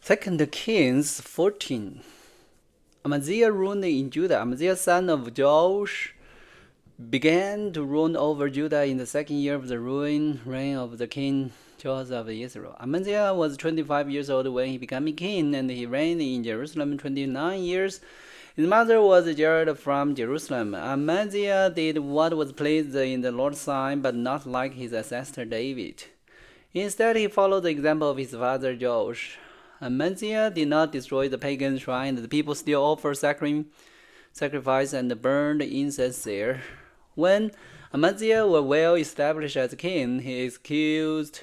2 Kings 14. Amaziah ruled in Judah. Amaziah, son of Joash, began to rule over Judah in the second year of the reign of the king Joash of Israel. Amaziah was 25 years old when he became king, and he reigned in Jerusalem 29 years. His mother was Jared from Jerusalem. Amaziah did what was pleased in the Lord's sight, but not like his ancestor David. Instead, he followed the example of his father Joash. Amaziah did not destroy the pagan shrine. The people still offered sacrifice and burned incense there. When Amaziah was well established as king, he excused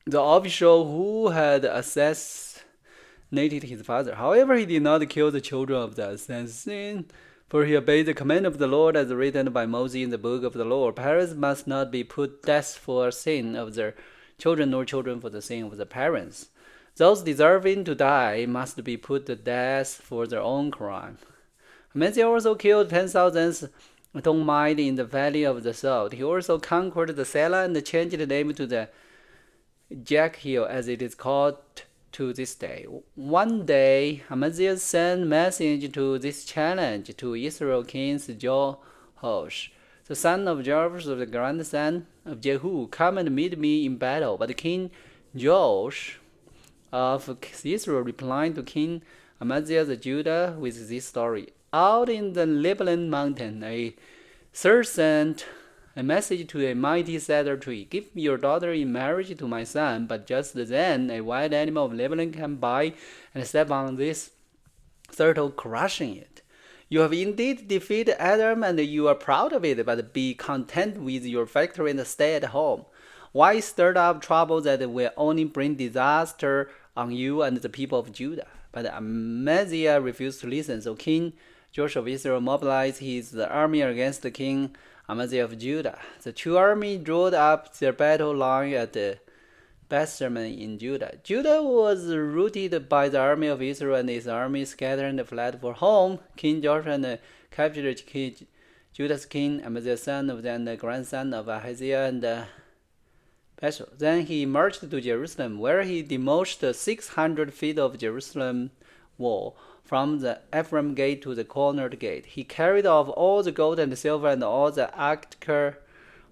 the official who had assassinated his father. However, he did not kill the children of the assassin, for he obeyed the command of the Lord as written by Moses in the book of the Lord. Parents must not be put to death for sin of their children, nor children for the sin of the parents. Those deserving to die must be put to death for their own crime. Amaziah also killed 10,000 Edomites in the valley of the Salt. He also conquered the Selah and changed the name to the Jehu, as it is called to this day. One day, Amaziah sent a message to this challenge to Israel king Joash, the son of Joash, the grandson of Jehu, come and meet me in battle. But King Joash of Israel replied to King Amaziah of Judah with this story. Out in the Lebanon mountain, a third sent a message to a mighty cedar tree. Give your daughter in marriage to my son. But just then, a wild animal of Lebanon came by and stepped on this turtle, crushing it. You have indeed defeated Adam, and you are proud of it, but be content with your victory and stay at home. Why stir up trouble that will only bring disaster on you and the people of Judah? But Amaziah refused to listen, so King Joash of Israel mobilized his army against the king Amaziah of Judah. The two armies drew up their battle line at the Bethshemesh in Judah. Judah was routed by the army of Israel, and his army scattered and fled for home. King Joash and captured Judah's king Amaziah, son of the grandson of Ahaziah and Baasha. Then he marched to Jerusalem, where he demolished 600 feet of Jerusalem wall, from the Ephraim gate to the cornered gate. He carried off all the gold and silver and all the articles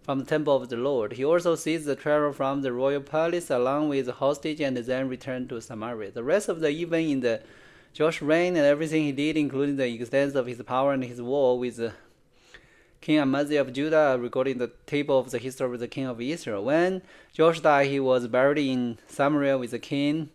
from the temple of the Lord. He also seized the treasure from the royal palace along with the hostage, and then returned to Samaria. The rest of the evening in the Joash reign and everything he did, including the extent of his power and his war with King Amaziah of Judah, are recorded in the table of the history of the king of Israel. When Joash died, he was buried in Samaria with the king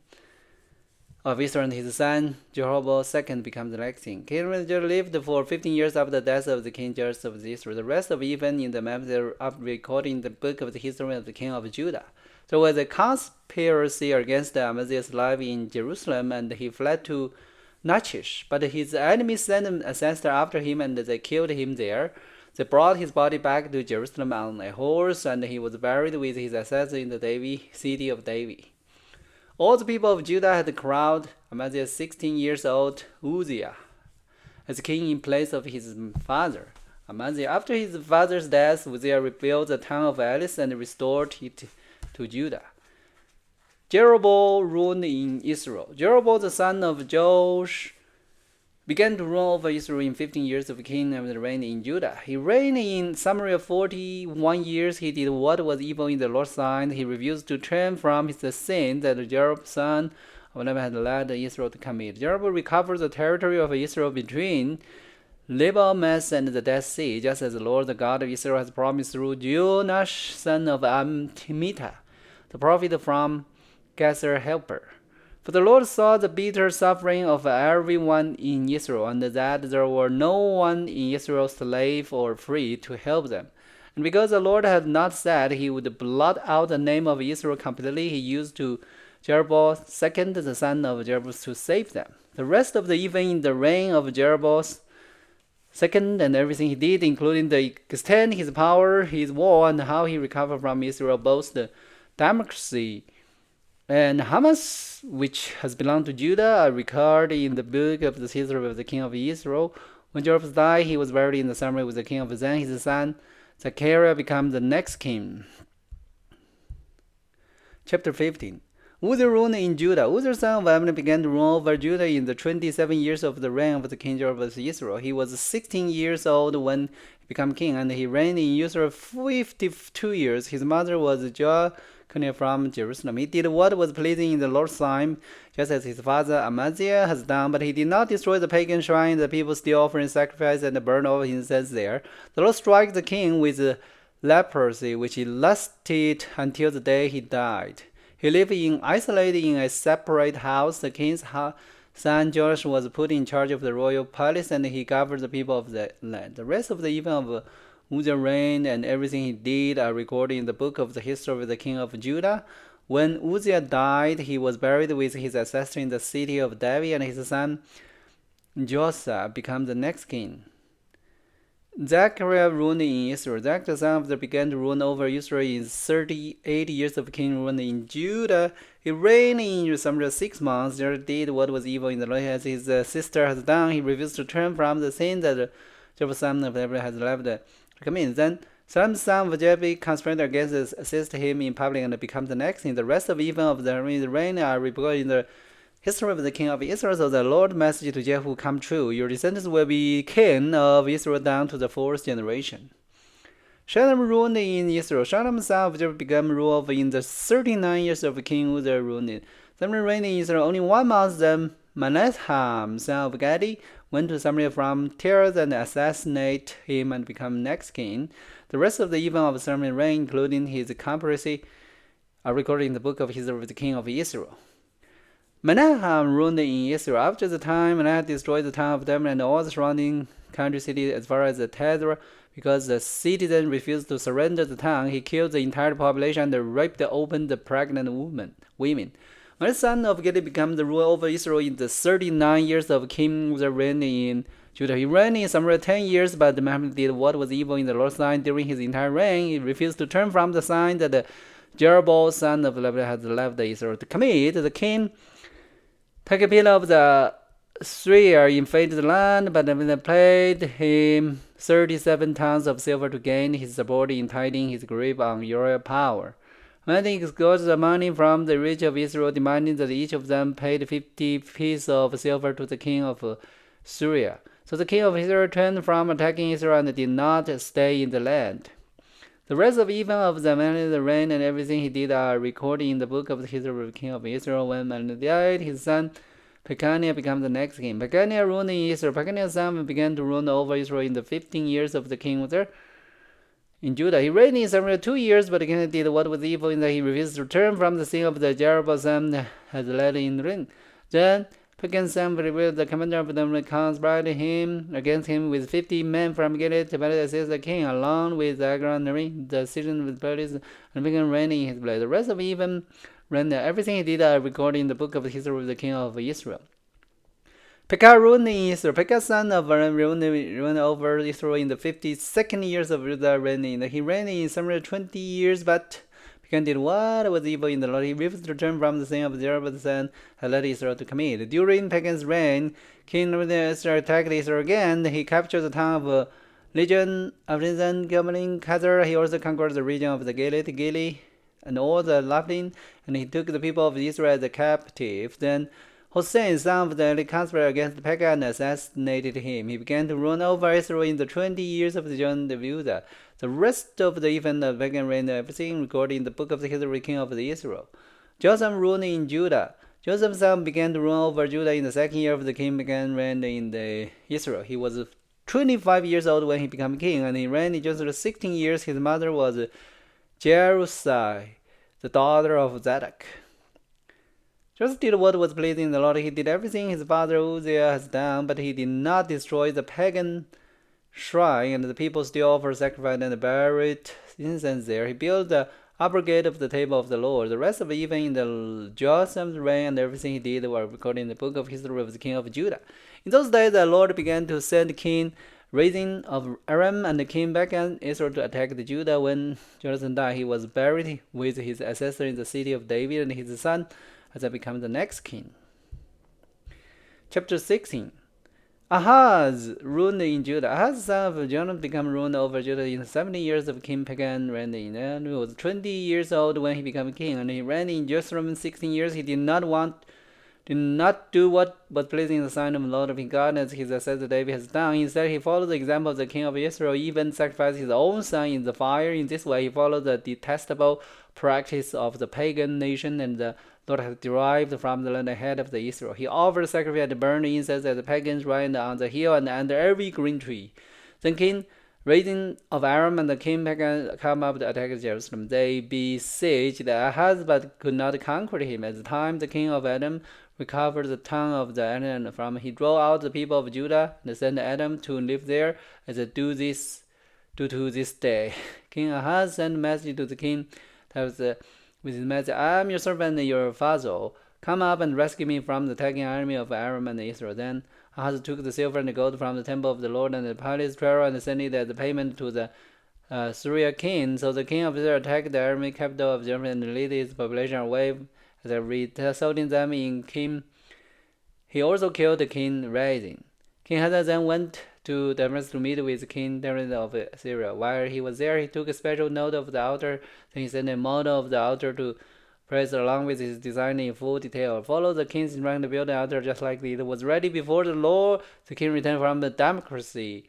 of Israel, and his son Jeroboam II became the next king. King Amaziah lived for 15 years after the death of the king Joash of Israel. The rest of even in the maps are recorded in the book of the history of the king of Judah. There was a conspiracy against Amaziah's life in Jerusalem, and he fled to Nachish. But his enemies sent an ancestor after him, and they killed him there. They brought his body back to Jerusalem on a horse, and he was buried with his ancestors in the city of David. All the people of Judah had crowned Amaziah 16 years old Uzziah as king in place of his father Amaziah. After his father's death, Uzziah rebuilt the town of Elis and restored it to Judah. Jeroboam ruled in Israel. Jeroboam, the son of Joash, began to rule over Israel in 15 years of king and reign in Judah. He reigned in Samaria 41 years. He did what was evil in the Lord's sight. He refused to turn from his sin that Jeroboam, son of Nebat, had led Israel to commit. Jeroboam recovered the territory of Israel between Lebanon and the Dead Sea, just as the Lord, the God of Israel, has promised through Joash, son of Amittai, the prophet from Gazer Helper. For the Lord saw the bitter suffering of everyone in Israel, and that there were no one in Israel, slave or free, to help them. And because the Lord had not said he would blot out the name of Israel completely, he used to Jeroboam II, the son of Jeroboam, to save them. The rest of the evening in the reign of Jeroboam II and everything he did, including the extent his power, his war, and how he recovered from Israel, both the democracy and Hamas, which has belonged to Judah, are recorded in the book of the history of the king of Israel. When Jeroboam died, he was buried in the Samaria with the king of Zan. His son Zechariah became the next king. Chapter 15. Uzziah ruled in Judah. Uzziah son of Abner began to rule over Judah in the 27 years of the reign of the king of Israel. He was 16 years old when he became king, and he reigned in Israel 52 years. His mother was Jeconiah from Jerusalem. He did what was pleasing in the Lord's sight, just as his father Amaziah has done, but he did not destroy the pagan shrine. The people still offering sacrifice and burn all incense there. The Lord struck the king with leprosy, which lasted until the day he died. He lived isolated in a separate house. The king's son Joash was put in charge of the royal palace, and he governed the people of the land. The rest of the event of Uzziah's reign and everything he did are recorded in the book of the history of the king of Judah. When Uzziah died, he was buried with his ancestor in the city of David, and his son Josiah became the next king. Zechariah ruled in Israel. Zechariah the son of the began to rule over Israel in 38 years of king rule in Judah. He reigned in Samaria 6 months. There did what was evil in the Lord as his sister has done. He refused to turn from the sin that Jehu son of David has left to commit. Then Salam son of Jehu conspired against us, assist him in public, and become the next king. The rest of even of the reign are recorded in the history of the king of Israel. So the Lord's message to Jehu come true. Your descendants will be king of Israel down to the 4th generation. Shalom ruled in Israel. Shalom son of Jehu began rule in the 39 years of King Uzziah ruled. Samaria reigned in Israel only 1 month. Then Manasseh son of Gadi went to Samaria from Tyre and assassinated him and became next king. The rest of the event of Samaria reign, including his conspiracy, are recorded in the book of history of the king of Israel. Menahem ruled in Israel. After the time, Menahem destroyed the town of Damascus and all the surrounding country cities as far as the Tedra. Because the citizens refused to surrender the town, he killed the entire population and raped open the pregnant women. My son of Gadi became the ruler over Israel in the 39 years of King Uzziah reign in Judah. He reigned in Samaria 10 years, but Menahem did what was evil in the Lord's sight during his entire reign. He refused to turn from the sign that Jeroboam son of Levi had left Israel to commit. The king took a pillar of the Syria, invaded the land, but they paid him 37 tons of silver to gain his support in tightening his grip on royal power. When he extorted the money from the rich of Israel, demanding that each of them paid 50 pieces of silver to the king of Syria. So the king of Israel turned from attacking Israel and did not stay in the land. The rest of even of the man, the reign, and everything he did are recorded in the book of the history of the king of Israel. When man died, his son Pekaniah became the next king. Pekaniah ruled in Israel. Pekaniah's son began to rule over Israel in the 15 years of the king Uzziah. In Judah, he reigned in Samaria 2 years, but again did what was evil in that he refused to turn from the sin of the Jeroboam son had led in reign. Then Pekaniah's son revealed the commander of them conspired against him with 50 men from Gilead to assist the king, along with Agron, the citizen with police, and began reigning in his place. The rest of even reigned, everything he did are recorded in the book of the history of the king of Israel. Pekah ruled in Israel. Pekah's son of Aaron ruled over Israel in the 52nd years of Judah reigning. He reigned in Samaria 20 years, but Pekah did what was evil in the Lord. He refused to turn from the sin of Jeroboam son had led Israel to commit. During Pekah's reign, King Israel attacked Israel again. He captured the town of Legion of Rizan, Gilman, Khazar. He also conquered the region of the Gilead, and all the Lapin, and he took the people of Israel as a captive. Then Hossein, son of the conspired against Pekah and assassinated him. He began to rule over Israel in the 20 years of the John of Judah. The rest of the event of Pekah reign, everything recorded in the book of the history of the king of Israel. Jotham ruled in Judah. Jotham's son began to rule over Judah in the 2nd year of the king began reign in Israel. He was 25 years old when he became king, and he reigned in just 16 years. His mother was Jerusalem, the daughter of Zadok. Joseph did what was pleasing in the Lord. He did everything his father Uzziah has done, but he did not destroy the pagan shrine, and the people still offered sacrifice and buried incense there. He built the upper gate of the table of the Lord. The rest of even in the Josiah's reign and everything he did were recorded in the book of history of the king of Judah. In those days, the Lord began to send King Rezin of Aram and King Pekah Israel to attack the Judah. When Jonathan died, he was buried with his ancestor in the city of David, and his son has become the next king. Chapter 16. Ahaz ruled in Judah. Ahaz, son of Jonathan, became ruler over Judah in 70 years of King Pekah reigning. And he was 20 years old when he became king, and he reigned in Jerusalem 16 years. He did not do what was pleasing in the sight of the Lord of his God, as his ancestor David has done. Instead, he followed the example of the king of Israel, even sacrificed his own son in the fire. In this way, he followed the detestable practice of the pagan nation, and the Lord has derived from the land ahead of the Israel. He offered sacrifice and burned incense as the pagans reigned on the hill and under every green tree. Then King Rezin of Aram and the king Pekah come up to attack Jerusalem. They besieged Ahaz but could not conquer him. At the time, the king of Edom recovered the town of the Edom from he drove out the people of Judah and sent Edom to live there, as they do to this day. King Ahaz sent a message to the king that was with his message, I am your servant and your vassal. Come up and rescue me from the attacking army of Aram and Israel. Then Ahaz took the silver and the gold from the temple of the Lord and the palace treasure and sent it as a payment to the Syria king. So the king of Israel attacked the army capital of Jerusalem and led its population away, as resulting them in King. He also killed King Rezin. King Ahaz then went to Damascus to meet with King David of Syria. While he was there, he took a special note of the altar. Then he sent a model of the altar to praise along with his design in full detail. Follow the king's instruction to build the altar just like it was ready before the Lord. The king returned from the democracy.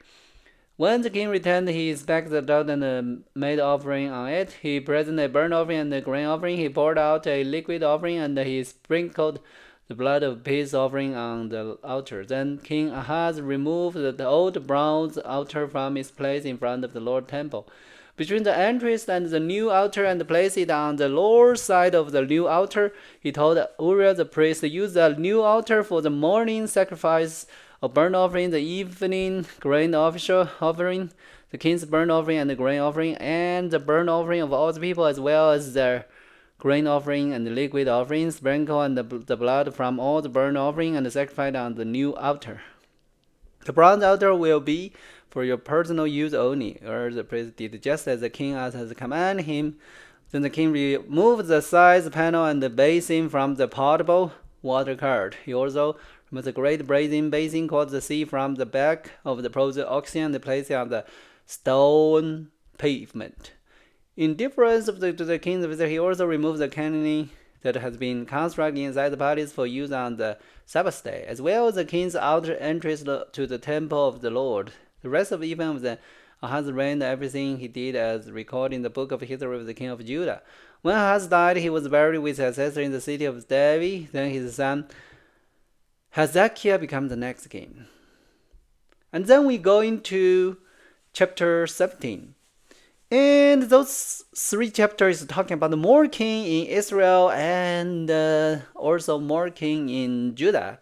When the king returned, he inspected the altar and made offering on it. He presented a burnt offering and a grain offering. He poured out a liquid offering, and he sprinkled the blood of peace offering on the altar. Then King Ahaz removed the old bronze altar from its place in front of the Lord's temple, between the entrance and the new altar, and placed it on the lower side of the new altar. He told Uriah the priest to use the new altar for the morning sacrifice of burnt offering, the evening grain offering, the king's burnt offering and the grain offering, and the burnt offering of all the people, as well as their grain offering and the liquid offering. Sprinkle and the blood from all the burnt offering and sacrifice on the new altar. The bronze altar will be for your personal use only. Or the priest did just as the king has commanded him. Then the king removed the side panel and the basin from the potable water cart. He also removed the great brazen basin called the sea from the back of the bronze oxen and placed it on the stone pavement. In difference to the king's visit, he also removed the canopy that has been constructed inside the palace for use on the Sabbath day, as well as the king's outer entrance to the temple of the Lord. The rest of even of the Ahaz reign, everything he did as recorded in the book of history of the king of Judah. When Ahaz died, he was buried with his ancestor in the city of David. Then his son Hezekiah became the next king. And then we go into chapter 17. And those three chapters talking about more king in Israel and also more king in Judah.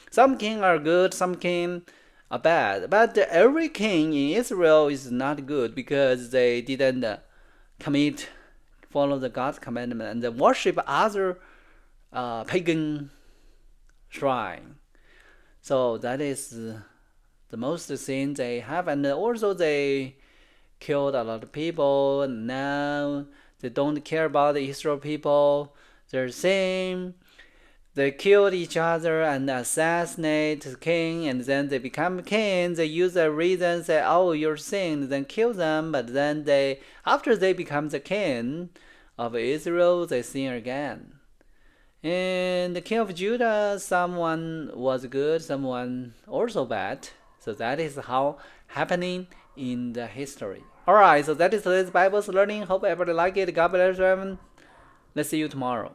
Some king are good, some king are bad. But every king in Israel is not good because they didn't follow the God's commandment and worship other pagan shrine. So that is the most sin they have. And also they killed a lot of people, and now they don't care about the Israel people. They're same. They killed each other and assassinate the king, and then they become king. They use a reason, say, oh, you're sin, then kill them. But then after they become the king of Israel, they sin again. And the king of Judah, someone was good, someone also bad. So that is how happening in the history. Alright, so that is today's Bible learning. Hope everybody like it. God bless everyone. Let's see you tomorrow.